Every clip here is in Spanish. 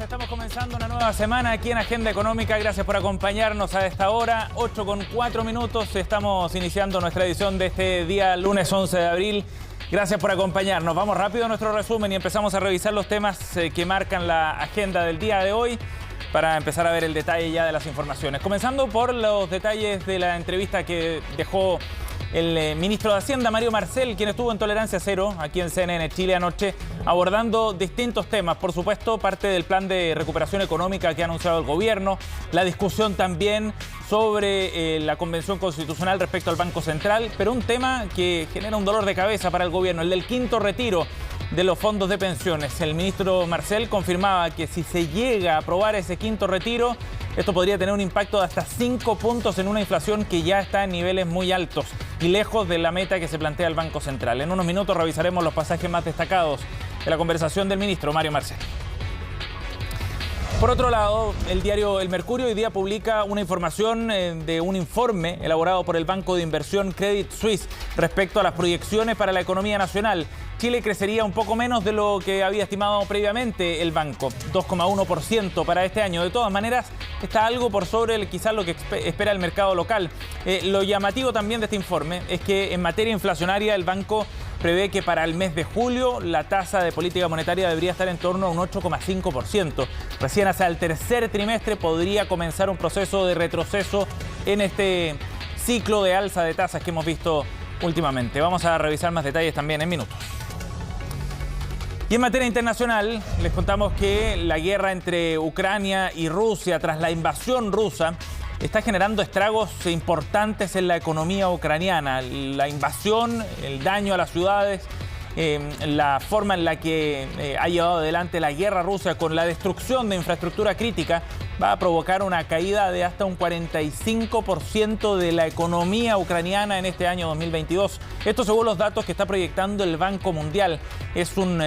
Estamos comenzando una nueva semana aquí en Agenda Económica. Gracias por acompañarnos a esta hora, 8:04. Estamos iniciando nuestra edición de este día, lunes 11 de abril. Gracias por acompañarnos. Vamos rápido a nuestro resumen y empezamos a revisar los temas que marcan la agenda del día de hoy para empezar a ver el detalle ya de las informaciones. Comenzando por los detalles de la entrevista que dejó el ministro de Hacienda, Mario Marcel, quien estuvo en Tolerancia Cero, aquí en CNN Chile anoche, abordando distintos temas. Por supuesto, parte del plan de recuperación económica que ha anunciado el gobierno, la discusión también sobre la Convención Constitucional respecto al Banco Central, pero un tema que genera un dolor de cabeza para el gobierno, el del quinto retiro de los fondos de pensiones. El ministro Marcel confirmaba que si se llega a aprobar ese quinto retiro, esto podría tener un impacto de hasta 5 puntos en una inflación que ya está en niveles muy altos y lejos de la meta que se plantea el Banco Central. En unos minutos revisaremos los pasajes más destacados de la conversación del ministro Mario Marcel. Por otro lado, el diario El Mercurio hoy día publica una información de un informe elaborado por el banco de inversión Credit Suisse respecto a las proyecciones para la economía nacional. Chile crecería un poco menos de lo que había estimado previamente el banco, 2,1% para este año. De todas maneras, está algo por sobre quizás lo que espera el mercado local. Lo llamativo también de este informe es que en materia inflacionaria el banco prevé que para el mes de julio la tasa de política monetaria debería estar en torno a un 8,5%. Recién hacia el tercer trimestre podría comenzar un proceso de retroceso en este ciclo de alza de tasas que hemos visto últimamente. Vamos a revisar más detalles también en minutos. Y en materia internacional, les contamos que la guerra entre Ucrania y Rusia tras la invasión rusa está generando estragos importantes en la economía ucraniana. La invasión, el daño a las ciudades, la forma en la que ha llevado adelante la guerra rusa con la destrucción de infraestructura crítica va a provocar una caída de hasta un 45% de la economía ucraniana en este año 2022. Esto según los datos que está proyectando el Banco Mundial. Es un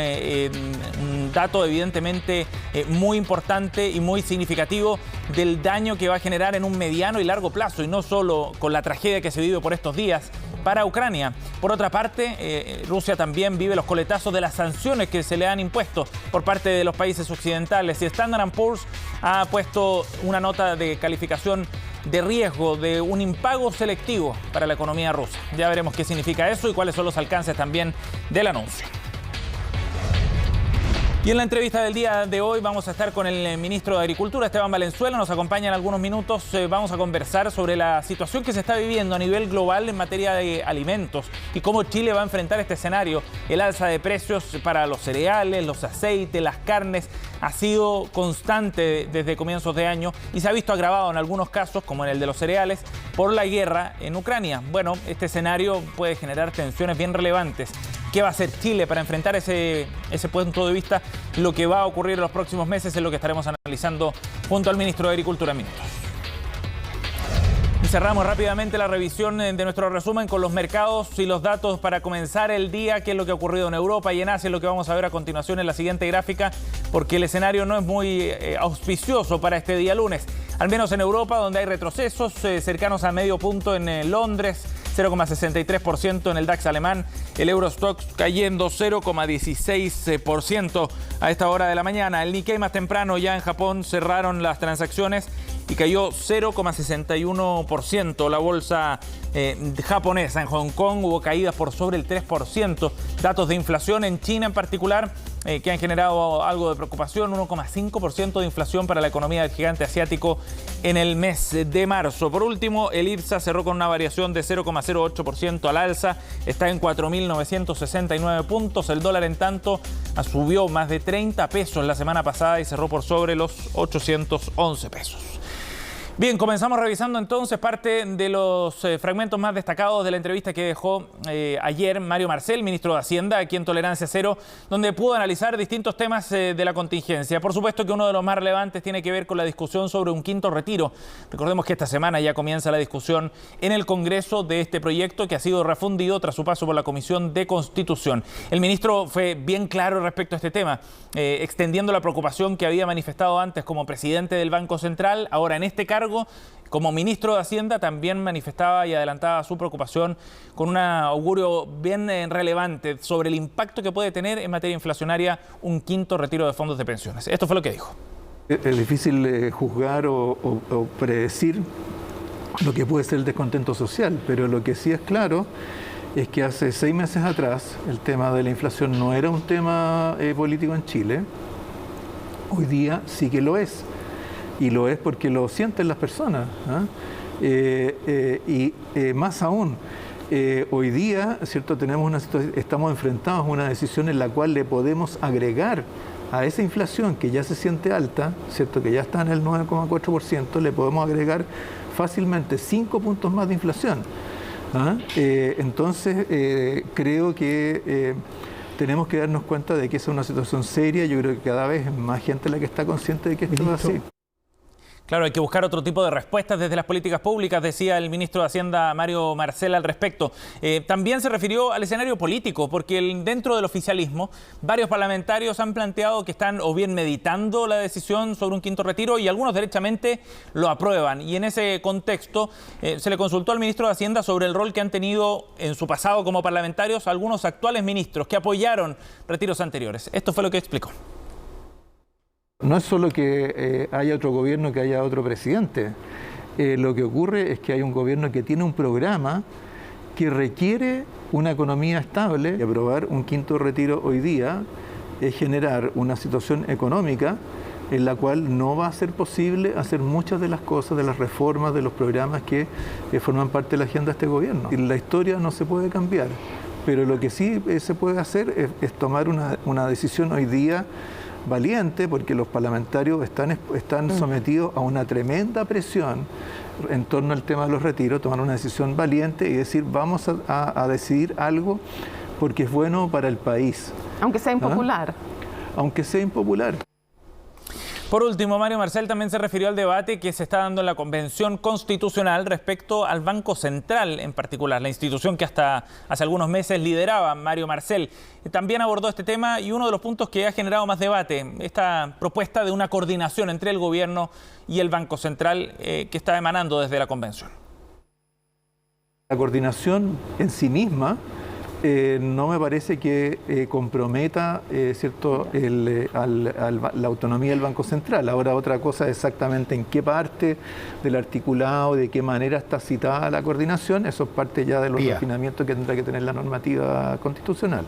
dato evidentemente muy importante y muy significativo del daño que va a generar en un mediano y largo plazo, y no solo con la tragedia que se vive por estos días para Ucrania. Por otra parte, Rusia también vive los coletazos de las sanciones que se le han impuesto por parte de los países occidentales. Y Standard & Poor's ha puesto una nota de calificación de riesgo de un impago selectivo para la economía rusa. Ya veremos qué significa eso y cuáles son los alcances también del anuncio. Y en la entrevista del día de hoy vamos a estar con el ministro de Agricultura, Esteban Valenzuela. Nos acompaña en algunos minutos. Vamos a conversar sobre la situación que se está viviendo a nivel global en materia de alimentos y cómo Chile va a enfrentar este escenario. El alza de precios para los cereales, los aceites, las carnes ha sido constante desde comienzos de año y se ha visto agravado en algunos casos, como en el de los cereales, por la guerra en Ucrania. Bueno, este escenario puede generar tensiones bien relevantes. ¿Qué va a hacer Chile para enfrentar ese punto de vista? Lo que va a ocurrir en los próximos meses es lo que estaremos analizando junto al ministro de Agricultura en minutos. Y cerramos rápidamente la revisión de nuestro resumen con los mercados y los datos para comenzar el día, qué es lo que ha ocurrido en Europa y en Asia, lo que vamos a ver a continuación en la siguiente gráfica, porque el escenario no es muy auspicioso para este día lunes. Al menos en Europa, donde hay retrocesos cercanos a medio punto en Londres, 0,63% en el DAX alemán, el Eurostoxx cayendo 0,16% a esta hora de la mañana. El Nikkei más temprano ya en Japón cerraron las transacciones y cayó 0,61%. La bolsa japonesa en Hong Kong hubo caídas por sobre el 3%. Datos de inflación en China en particular que han generado algo de preocupación, 1,5% de inflación para la economía del gigante asiático en el mes de marzo. Por último, el IPSA cerró con una variación de 0,08% al alza, está en 4.969 puntos. El dólar, en tanto, subió más de 30 pesos la semana pasada y cerró por sobre los 811 pesos. Bien, comenzamos revisando entonces parte de los fragmentos más destacados de la entrevista que dejó ayer Mario Marcel, ministro de Hacienda, aquí en Tolerancia Cero, donde pudo analizar distintos temas de la contingencia. Por supuesto que uno de los más relevantes tiene que ver con la discusión sobre un quinto retiro. Recordemos que esta semana ya comienza la discusión en el Congreso de este proyecto que ha sido refundido tras su paso por la Comisión de Constitución. El ministro fue bien claro respecto a este tema, extendiendo la preocupación que había manifestado antes como presidente del Banco Central, ahora en este cargo como ministro de Hacienda también manifestaba y adelantaba su preocupación con un augurio bien relevante sobre el impacto que puede tener en materia inflacionaria un quinto retiro de fondos de pensiones. Esto fue lo que dijo. Es difícil juzgar o predecir lo que puede ser el descontento social, pero lo que sí es claro es que hace 6 meses atrás el tema de la inflación no era un tema político en Chile. Hoy día sí que lo es, y lo es porque lo sienten las personas, ¿eh? Más aún, hoy día, ¿cierto? Estamos enfrentados a una decisión en la cual le podemos agregar a esa inflación que ya se siente alta, ¿cierto? Que ya está en el 9,4%, le podemos agregar fácilmente 5 puntos más de inflación. Entonces, creo que tenemos que darnos cuenta de que esa es una situación seria. Yo creo que cada vez es más gente la que está consciente de que esto es así. Claro, hay que buscar otro tipo de respuestas desde las políticas públicas, decía el ministro de Hacienda, Mario Marcel, al respecto. También se refirió al escenario político, porque dentro del oficialismo, varios parlamentarios han planteado que están o bien meditando la decisión sobre un quinto retiro y algunos derechamente lo aprueban. Y en ese contexto se le consultó al ministro de Hacienda sobre el rol que han tenido en su pasado como parlamentarios algunos actuales ministros que apoyaron retiros anteriores. Esto fue lo que explicó. No es solo que haya otro gobierno, que haya otro presidente. Lo que ocurre es que hay un gobierno que tiene un programa que requiere una economía estable. Y aprobar un quinto retiro hoy día es generar una situación económica en la cual no va a ser posible hacer muchas de las cosas, de las reformas, de los programas que forman parte de la agenda de este gobierno. La historia no se puede cambiar, pero lo que sí se puede hacer es tomar una decisión hoy día valiente, porque los parlamentarios están sometidos a una tremenda presión en torno al tema de los retiros, tomar una decisión valiente y decir vamos a decidir algo porque es bueno para el país. Aunque sea impopular. Aunque sea impopular. Por último, Mario Marcel también se refirió al debate que se está dando en la Convención Constitucional respecto al Banco Central en particular, la institución que hasta hace algunos meses lideraba Mario Marcel. También abordó este tema y uno de los puntos que ha generado más debate, esta propuesta de una coordinación entre el gobierno y el Banco Central que está emanando desde la Convención. La coordinación en sí misma no me parece que comprometa ¿cierto? La autonomía del Banco Central. Ahora otra cosa es exactamente en qué parte del articulado, de qué manera está citada la coordinación, eso es parte ya de los refinamientos que tendrá que tener la normativa constitucional.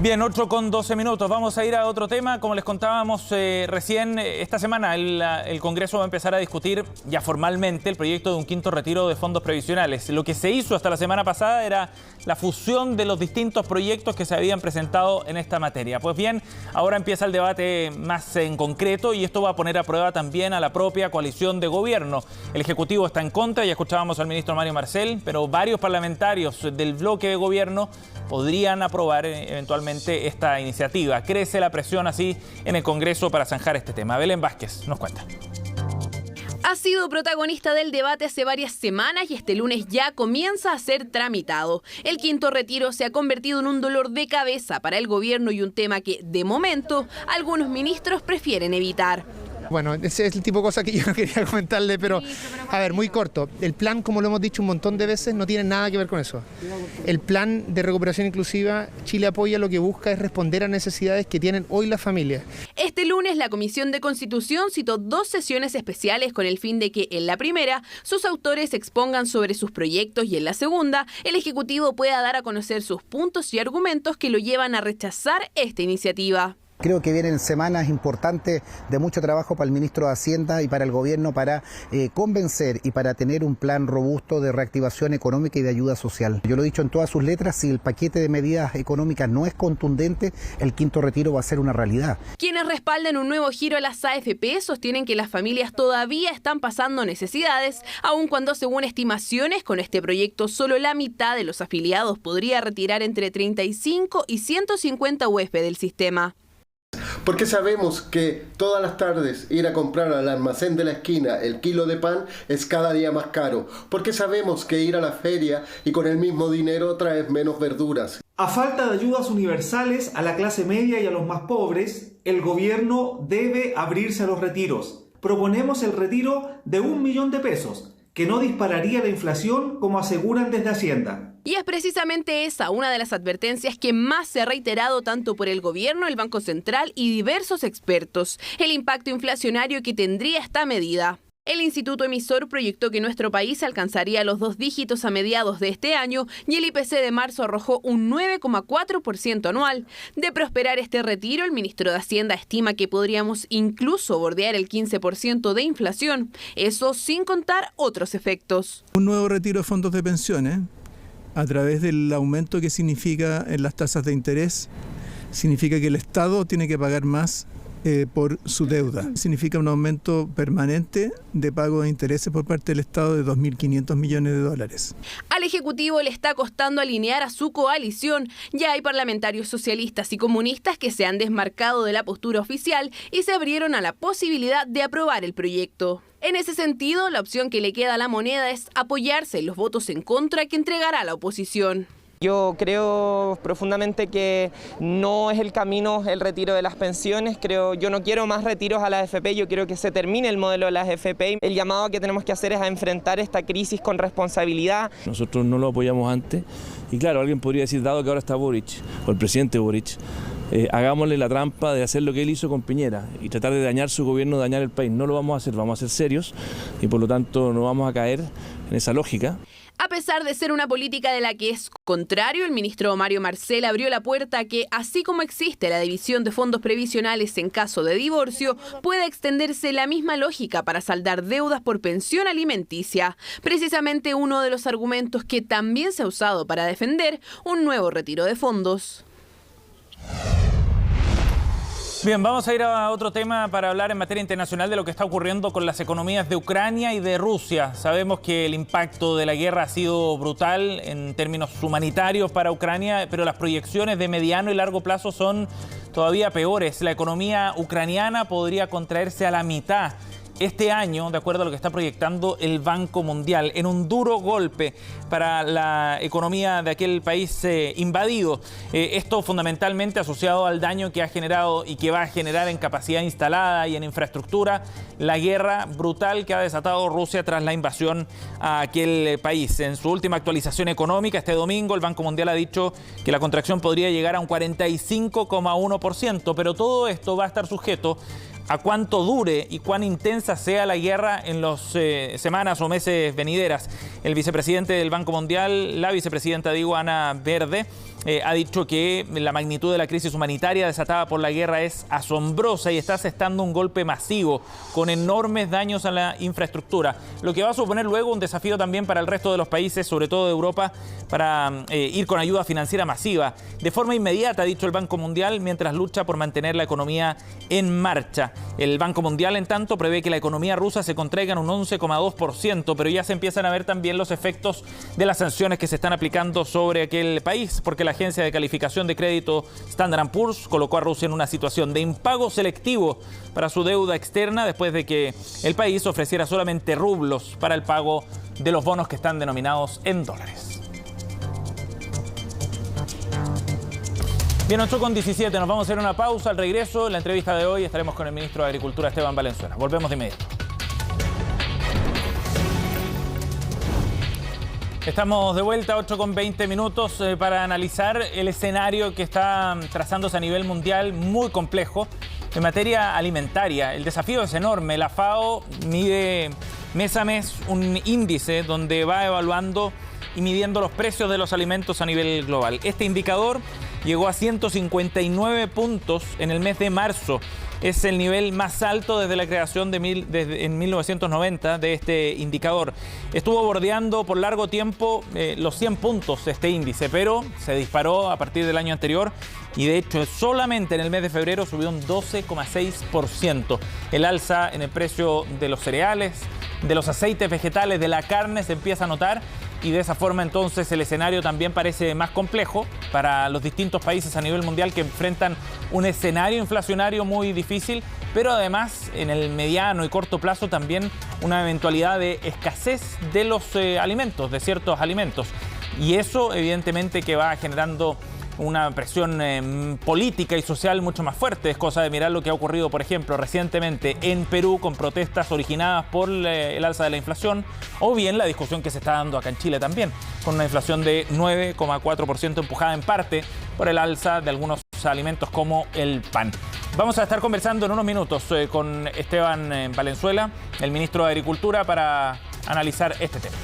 Bien, 8:12. Vamos a ir a otro tema. Como les contábamos recién, esta semana el Congreso va a empezar a discutir ya formalmente el proyecto de un quinto retiro de fondos previsionales. Lo que se hizo hasta la semana pasada era la fusión de los distintos proyectos que se habían presentado en esta materia. Pues bien, ahora empieza el debate más en concreto y esto va a poner a prueba también a la propia coalición de gobierno. El Ejecutivo está en contra, ya escuchábamos al ministro Mario Marcel, pero varios parlamentarios del bloque de gobierno podrían aprobar eventualmente esta iniciativa. Crece la presión así en el Congreso para zanjar este tema. Belén Vázquez nos cuenta. Ha sido protagonista del debate hace varias semanas y este lunes ya comienza a ser tramitado. El quinto retiro se ha convertido en un dolor de cabeza para el gobierno y un tema que, de momento, algunos ministros prefieren evitar. Bueno, ese es el tipo de cosas que yo no quería comentarle, pero a ver, muy corto. El plan, como lo hemos dicho un montón de veces, no tiene nada que ver con eso. El plan de recuperación inclusiva, Chile Apoya, lo que busca es responder a necesidades que tienen hoy las familias. Este lunes la Comisión de Constitución citó 2 sesiones especiales con el fin de que en la primera sus autores expongan sobre sus proyectos y en la segunda el Ejecutivo pueda dar a conocer sus puntos y argumentos que lo llevan a rechazar esta iniciativa. Creo que vienen semanas importantes de mucho trabajo para el ministro de Hacienda y para el gobierno para convencer y para tener un plan robusto de reactivación económica y de ayuda social. Yo lo he dicho en todas sus letras, si el paquete de medidas económicas no es contundente, el quinto retiro va a ser una realidad. Quienes respaldan un nuevo giro a las AFP sostienen que las familias todavía están pasando necesidades, aun cuando según estimaciones con este proyecto solo la mitad de los afiliados podría retirar entre 35 y 150 UF del sistema. Porque sabemos que todas las tardes ir a comprar al almacén de la esquina el kilo de pan es cada día más caro. Porque sabemos que ir a la feria y con el mismo dinero traes menos verduras. A falta de ayudas universales a la clase media y a los más pobres, el gobierno debe abrirse a los retiros. Proponemos el retiro de 1 millón de pesos, que no dispararía la inflación como aseguran desde Hacienda. Y es precisamente esa una de las advertencias que más se ha reiterado tanto por el gobierno, el Banco Central y diversos expertos: el impacto inflacionario que tendría esta medida. El instituto emisor proyectó que nuestro país alcanzaría los 2 dígitos a mediados de este año y el IPC de marzo arrojó un 9,4% anual. De prosperar este retiro, el ministro de Hacienda estima que podríamos incluso bordear el 15% de inflación, eso sin contar otros efectos. Un nuevo retiro de fondos de pensiones, a través del aumento que significa en las tasas de interés, significa que el Estado tiene que pagar más por su deuda. Significa un aumento permanente de pago de intereses por parte del Estado de 2.500 millones de dólares. Al Ejecutivo le está costando alinear a su coalición. Ya hay parlamentarios socialistas y comunistas que se han desmarcado de la postura oficial y se abrieron a la posibilidad de aprobar el proyecto. En ese sentido, la opción que le queda a la moneda es apoyarse en los votos en contra que entregará la oposición. Yo creo profundamente que no es el camino el retiro de las pensiones. Yo no quiero más retiros a las AFP, yo quiero que se termine el modelo de las AFP. El llamado que tenemos que hacer es a enfrentar esta crisis con responsabilidad. Nosotros no lo apoyamos antes y claro, alguien podría decir, dado que ahora está Boric, o el presidente Boric, hagámosle la trampa de hacer lo que él hizo con Piñera y tratar de dañar su gobierno, dañar el país. No lo vamos a hacer, vamos a ser serios y por lo tanto no vamos a caer en esa lógica. A pesar de ser una política de la que es contrario, el ministro Mario Marcel abrió la puerta a que, así como existe la división de fondos previsionales en caso de divorcio, pueda extenderse la misma lógica para saldar deudas por pensión alimenticia. Precisamente uno de los argumentos que también se ha usado para defender un nuevo retiro de fondos. Bien, vamos a ir a otro tema para hablar en materia internacional de lo que está ocurriendo con las economías de Ucrania y de Rusia. Sabemos que el impacto de la guerra ha sido brutal en términos humanitarios para Ucrania, pero las proyecciones de mediano y largo plazo son todavía peores. La economía ucraniana podría contraerse a la mitad este año, de acuerdo a lo que está proyectando el Banco Mundial, en un duro golpe para la economía de aquel país invadido. Esto fundamentalmente asociado al daño que ha generado y que va a generar en capacidad instalada y en infraestructura la guerra brutal que ha desatado Rusia tras la invasión a aquel país. En su última actualización económica este domingo, el Banco Mundial ha dicho que la contracción podría llegar a un 45,1%, pero todo esto va a estar sujeto a cuánto dure y cuán intensa sea la guerra en las semanas o meses venideras. El vicepresidente del Banco Mundial, la vicepresidenta Ana Verde, ha dicho que la magnitud de la crisis humanitaria desatada por la guerra es asombrosa y está asestando un golpe masivo con enormes daños a la infraestructura, lo que va a suponer luego un desafío también para el resto de los países, sobre todo de Europa, para ir con ayuda financiera masiva de forma inmediata, ha dicho el Banco Mundial, mientras lucha por mantener la economía en marcha. El Banco Mundial, en tanto, prevé que la economía rusa se contraiga en un 11,2%, pero ya se empiezan a ver también los efectos de las sanciones que se están aplicando sobre aquel país, porque la agencia de calificación de crédito Standard & Poor's colocó a Rusia en una situación de impago selectivo para su deuda externa después de que el país ofreciera solamente rublos para el pago de los bonos que están denominados en dólares. Bien, 8:17, nos vamos a hacer una pausa. Al regreso, en la entrevista de hoy estaremos con el ministro de Agricultura, Esteban Valenzuela. Volvemos de inmediato. Estamos de vuelta, 8:20 para analizar el escenario que está trazándose a nivel mundial, muy complejo, en materia alimentaria. El desafío es enorme. La FAO mide mes a mes un índice donde va evaluando y midiendo los precios de los alimentos a nivel global. Este indicador llegó a 159 puntos en el mes de marzo. Es el nivel más alto desde la creación en 1990 de este indicador. Estuvo bordeando por largo tiempo los 100 puntos este índice, pero se disparó a partir del año anterior y de hecho solamente en el mes de febrero subió un 12,6%. El alza en el precio de los cereales, de los aceites vegetales, de la carne se empieza a notar. Y de esa forma entonces el escenario también parece más complejo para los distintos países a nivel mundial que enfrentan un escenario inflacionario muy difícil, pero además en el mediano y corto plazo también una eventualidad de escasez de los alimentos, de ciertos alimentos. Y eso evidentemente que va generando una presión política y social mucho más fuerte. Es cosa de mirar lo que ha ocurrido, por ejemplo, recientemente en Perú con protestas originadas por el alza de la inflación, o bien la discusión que se está dando acá en Chile también, con una inflación de 9,4% empujada en parte por el alza de algunos alimentos como el pan. Vamos a estar conversando en unos minutos con Esteban Valenzuela, el ministro de Agricultura, para analizar este tema.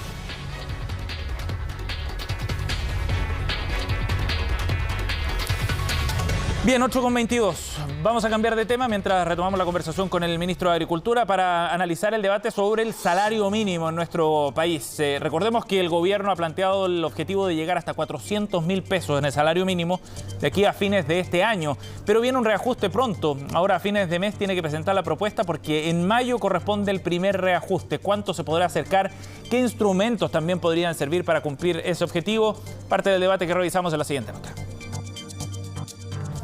Bien, 8:22. Vamos a cambiar de tema mientras retomamos la conversación con el ministro de Agricultura para analizar el debate sobre el salario mínimo en nuestro país. Recordemos que el gobierno ha planteado el objetivo de llegar hasta 400.000 pesos en el salario mínimo de aquí a fines de este año. Pero viene un reajuste pronto. Ahora a fines de mes tiene que presentar la propuesta porque en mayo corresponde el primer reajuste. ¿Cuánto se podrá acercar? ¿Qué instrumentos también podrían servir para cumplir ese objetivo? Parte del debate que revisamos en la siguiente nota.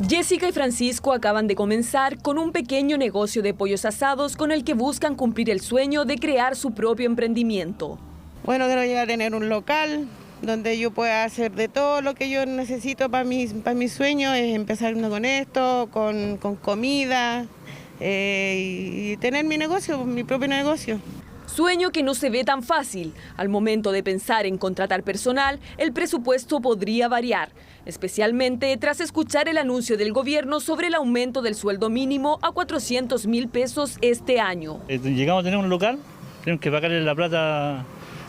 Jessica y Francisco acaban de comenzar con un pequeño negocio de pollos asados con el que buscan cumplir el sueño de crear su propio emprendimiento. Bueno, quiero llegar a tener un local donde yo pueda hacer de todo lo que yo necesito para mi sueño, es empezar con esto, con comida y tener mi negocio, mi propio negocio. Sueño que no se ve tan fácil. Al momento de pensar en contratar personal, el presupuesto podría variar, especialmente tras escuchar el anuncio del gobierno sobre el aumento del sueldo mínimo a 400.000 pesos este año. Llegamos a tener un local, tenemos que pagarle la plata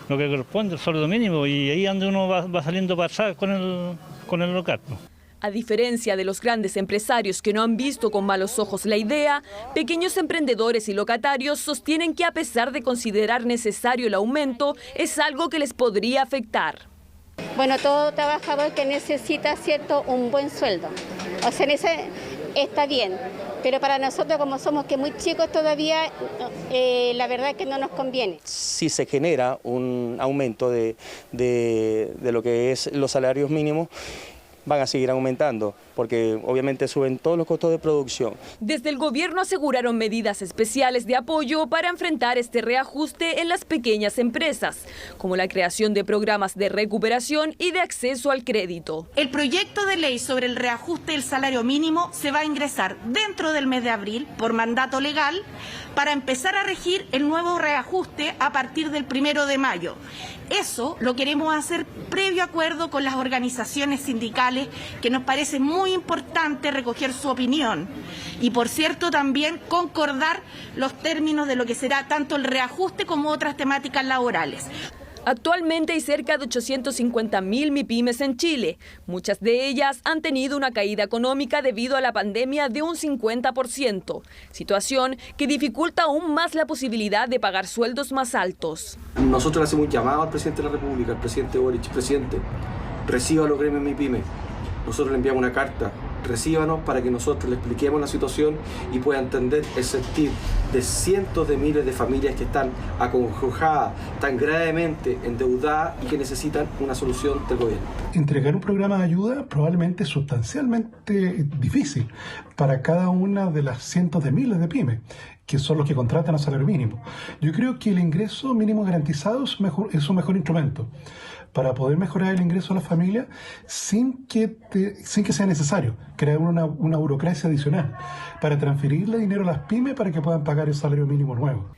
lo que corresponde, el sueldo mínimo, y ahí donde uno va saliendo para atrás con el local. A diferencia de los grandes empresarios que no han visto con malos ojos la idea, pequeños emprendedores y locatarios sostienen que a pesar de considerar necesario el aumento, es algo que les podría afectar. Bueno, todo trabajador que necesita, ¿cierto?, un buen sueldo. O sea, en ese está bien, pero para nosotros, como somos que muy chicos todavía, la verdad es que no nos conviene. Si se genera un aumento de lo que es los salarios mínimos, van a seguir aumentando, porque obviamente suben todos los costos de producción. Desde el gobierno aseguraron medidas especiales de apoyo para enfrentar este reajuste en las pequeñas empresas, como la creación de programas de recuperación y de acceso al crédito. El proyecto de ley sobre el reajuste del salario mínimo se va a ingresar dentro del mes de abril por mandato legal para empezar a regir el nuevo reajuste a partir del 1 de mayo. Eso lo queremos hacer previo acuerdo con las organizaciones sindicales, que nos parece muy importante recoger su opinión. Y por cierto, también concordar los términos de lo que será tanto el reajuste como otras temáticas laborales. Actualmente hay cerca de 850.000 MIPYMES en Chile. Muchas de ellas han tenido una caída económica debido a la pandemia de un 50%, situación que dificulta aún más la posibilidad de pagar sueldos más altos. Nosotros le hacemos un llamado al presidente de la República, al presidente Boric: presidente, reciba los gremios MIPYME. Nosotros le enviamos una carta, recíbanos para que nosotros le expliquemos la situación y pueda entender el sentir de cientos de miles de familias que están acongojadas, tan gravemente endeudadas y que necesitan una solución del gobierno. Entregar un programa de ayuda probablemente es sustancialmente difícil para cada una de las cientos de miles de pymes, que son los que contratan a salario mínimo. Yo creo que el ingreso mínimo garantizado es un mejor instrumento para poder mejorar el ingreso a las familias sin que sea necesario crear una burocracia adicional para transferirle dinero a las pymes para que puedan pagar el salario mínimo nuevo.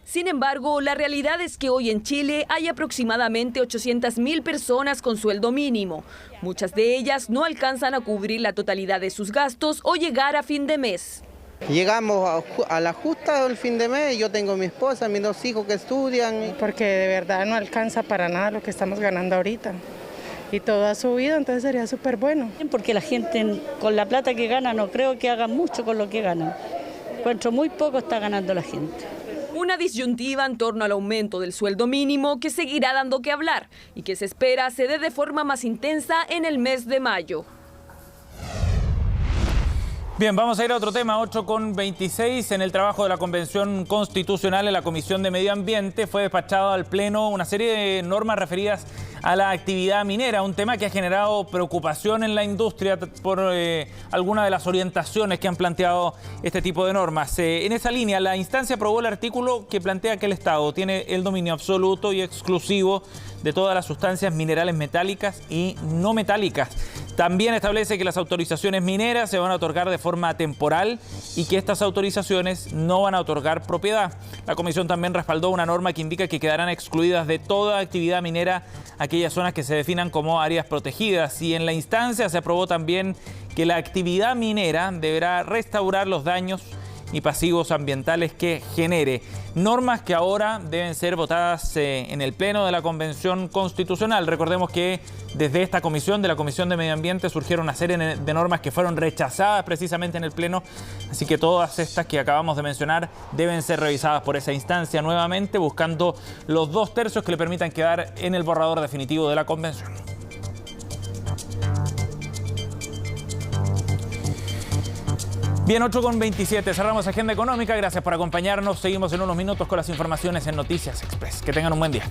Sin embargo, la realidad es que hoy en Chile hay aproximadamente 800.000 personas con sueldo mínimo. Muchas de ellas no alcanzan a cubrir la totalidad de sus gastos o llegar a fin de mes. Llegamos a la justa del fin de mes, yo tengo mi esposa, mis 2 hijos que estudian. Porque de verdad no alcanza para nada lo que estamos ganando ahorita. Y todo ha subido, entonces sería súper bueno. Porque la gente con la plata que gana no creo que haga mucho con lo que ganan. Encuentro muy poco está ganando la gente. Una disyuntiva en torno al aumento del sueldo mínimo que seguirá dando que hablar y que se espera se dé de forma más intensa en el mes de mayo. Bien, vamos a ir a otro tema, 8:26. En el trabajo de la Convención Constitucional en la Comisión de Medio Ambiente fue despachado al Pleno una serie de normas referidas a la actividad minera, un tema que ha generado preocupación en la industria por algunas de las orientaciones que han planteado este tipo de normas. En esa línea, la instancia aprobó el artículo que plantea que el Estado tiene el dominio absoluto y exclusivo de todas las sustancias minerales metálicas y no metálicas. También establece que las autorizaciones mineras se van a otorgar de forma temporal y que estas autorizaciones no van a otorgar propiedad. La Comisión también respaldó una norma que indica que quedarán excluidas de toda actividad minera aquellas zonas que se definan como áreas protegidas. Y en la instancia se aprobó también que la actividad minera deberá restaurar los daños y pasivos ambientales que genere. Normas que ahora deben ser votadas en el Pleno de la Convención Constitucional. Recordemos que desde esta comisión, de la Comisión de Medio Ambiente, surgieron una serie de normas que fueron rechazadas precisamente en el Pleno. Así que todas estas que acabamos de mencionar deben ser revisadas por esa instancia nuevamente, buscando los 2/3 que le permitan quedar en el borrador definitivo de la Convención. Bien, 8:27. Cerramos Agenda Económica. Gracias por acompañarnos. Seguimos en unos minutos con las informaciones en Noticias Express. Que tengan un buen día.